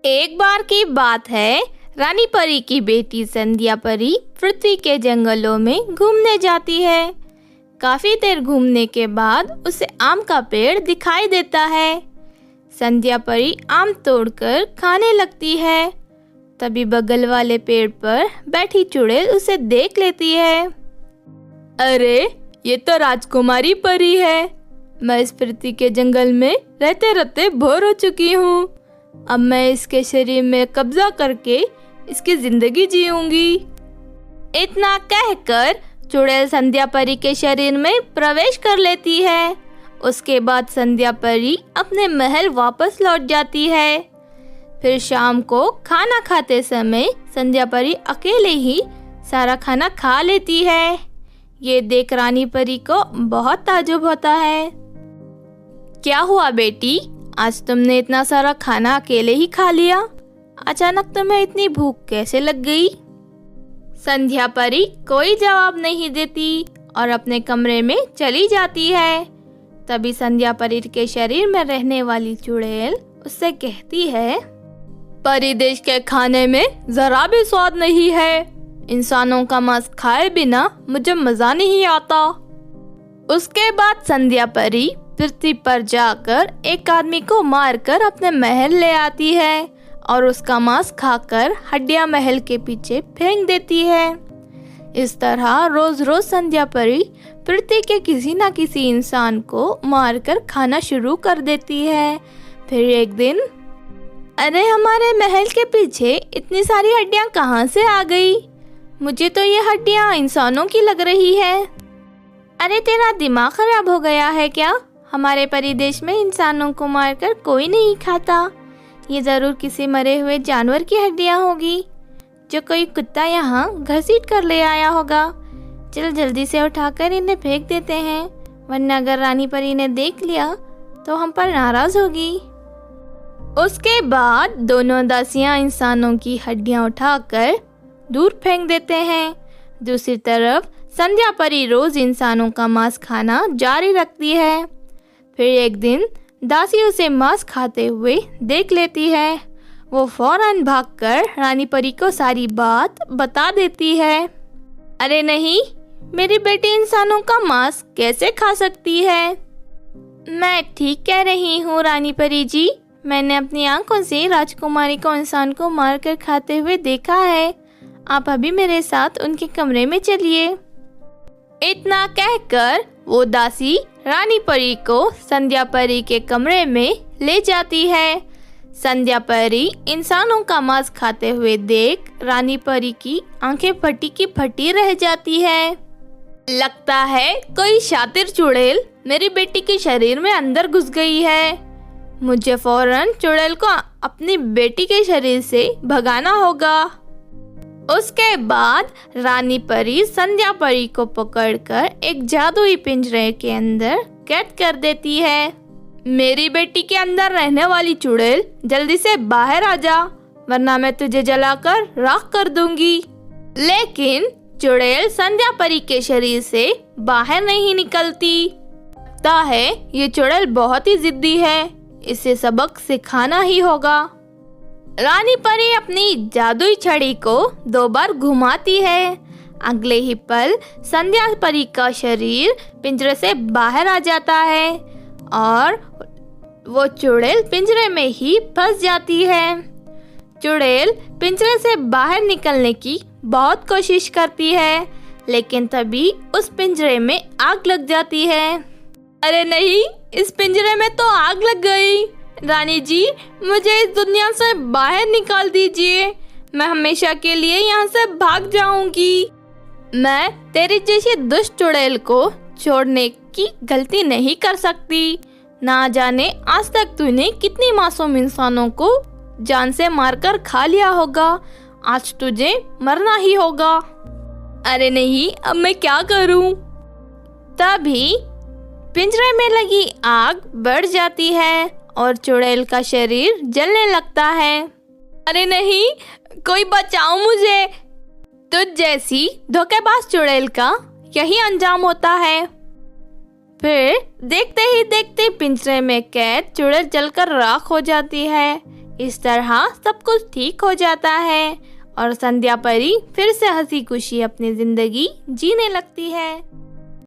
एक बार की बात है, रानी परी की बेटी संध्या परी पृथ्वी के जंगलों में घूमने जाती है। काफी देर घूमने के बाद उसे आम का पेड़ दिखाई देता है। संध्या परी आम तोड़कर खाने लगती है। तभी बगल वाले पेड़ पर बैठी चुड़ैल उसे देख लेती है। अरे, ये तो राजकुमारी परी है। मैं इस पृथ्वी के जंगल में रहते रहते बोर हो चुकी हूँ। अब मैं इसके शरीर में कब्जा करके इसकी जिंदगी जीऊंगी। इतना कहकर चुड़ैल संध्या परी के शरीर में प्रवेश कर लेती है। उसके बाद संध्या परी अपने महल वापस लौट जाती है। फिर शाम को खाना खाते समय संध्या परी अकेले ही सारा खाना खा लेती है। ये देख रानी परी को बहुत ताज्जुब होता है। क्या हुआ बेटी, आज तुमने इतना सारा खाना अकेले ही खा लिया? अचानक तुम्हें इतनी भूख कैसे लग गई? संध्या परी कोई जवाब नहीं देती और अपने कमरे में चली जाती है। तभी संध्या परी के शरीर में रहने वाली चुड़ैल उससे कहती है, परी देश के खाने में जरा भी स्वाद नहीं है। इंसानों का मांस खाए बिना मुझे मजा नहीं आता। उसके बाद संध्या परी पृथ्वी पर जाकर एक आदमी को मारकर अपने महल ले आती है और उसका मांस खाकर हड्डियां महल के पीछे फेंक देती है। इस तरह रोज रोज संध्या परी पृथ्वी के किसी न किसी इंसान को मारकर खाना शुरू कर देती है। फिर एक दिन, अरे हमारे महल के पीछे इतनी सारी हड्डियां कहाँ से आ गई? मुझे तो ये हड्डियां इंसानों की लग रही है। अरे तेरा दिमाग खराब हो गया है क्या? हमारे परिदेश में इंसानों को मारकर कोई नहीं खाता। ये जरूर किसी मरे हुए जानवर की हड्डियां होगी जो कोई कुत्ता यहाँ घसीट कर ले आया होगा। चल जल्दी से उठाकर इन्हें फेंक देते हैं, वरना अगर रानी परी ने देख लिया तो हम पर नाराज होगी। उसके बाद दोनों दासियां इंसानों की हड्डियां उठाकर दूर फेंक देते हैं। दूसरी तरफ संध्या परी रोज इंसानों का मांस खाना जारी रखती है। फिर एक दिन दासी उसे मांस खाते हुए देख लेती है। वो फौरन भागकर रानी परी को सारी बात बता देती है। अरे नहीं, मेरी बेटी इंसानों का मांस कैसे खा सकती है? मैं ठीक कह रही हूँ रानी परी जी। मैंने अपनी आंखों से राजकुमारी को इंसान को मारकर खाते हुए देखा है। आप अभी मेरे साथ उनके कमरे में चलिए। इतना कहकर वो दासी रानी परी को संध्या परी के कमरे में ले जाती है। संध्या परी इंसानों का मांस खाते हुए देख रानी परी की आंखें फटी की फटी रह जाती है। लगता है कोई शातिर चुड़ैल मेरी बेटी के शरीर में अंदर घुस गई है। मुझे फौरन चुड़ैल को अपनी बेटी के शरीर से भगाना होगा। उसके बाद रानी परी संध्या परी को पकड़कर एक जादुई पिंजरे के अंदर कैद कर देती है। मेरी बेटी के अंदर रहने वाली चुड़ैल, जल्दी से बाहर आ जा, वरना मैं तुझे जलाकर राख कर दूंगी। लेकिन चुड़ैल संध्या परी के शरीर से बाहर नहीं निकलती। लगता है ये चुड़ैल बहुत ही जिद्दी है, इसे सबक सिखाना ही होगा। रानी परी अपनी जादुई छड़ी को 2 बार घुमाती है। अगले ही पल संध्या परी का शरीर पिंजरे से बाहर आ जाता है और वो चुड़ैल पिंजरे में ही फंस जाती है। चुड़ैल पिंजरे से बाहर निकलने की बहुत कोशिश करती है, लेकिन तभी उस पिंजरे में आग लग जाती है। अरे नहीं, इस पिंजरे में तो आग लग गई। रानी जी, मुझे इस दुनिया से बाहर निकाल दीजिए। मैं हमेशा के लिए यहाँ से भाग जाऊंगी। मैं तेरी जैसी दुष्ट चुड़ैल को छोड़ने की गलती नहीं कर सकती। ना जाने आज तक तूने कितनी मासूम इंसानों को जान से मारकर खा लिया होगा। आज तुझे मरना ही होगा। अरे नहीं, अब मैं क्या करूं? तभी पिंजरे में लगी आग बढ़ जाती है और चुड़ैल का शरीर जलने लगता है। अरे नहीं, कोई बचाओ मुझे। तुझ जैसी धोखेबाज चुड़ैल का यही अंजाम होता है। फिर देखते ही देखते पिंजरे में कैद चुड़ैल जलकर राख हो जाती है। इस तरह सब कुछ ठीक हो जाता है और संध्या परी फिर से हंसी खुशी अपनी जिंदगी जीने लगती है।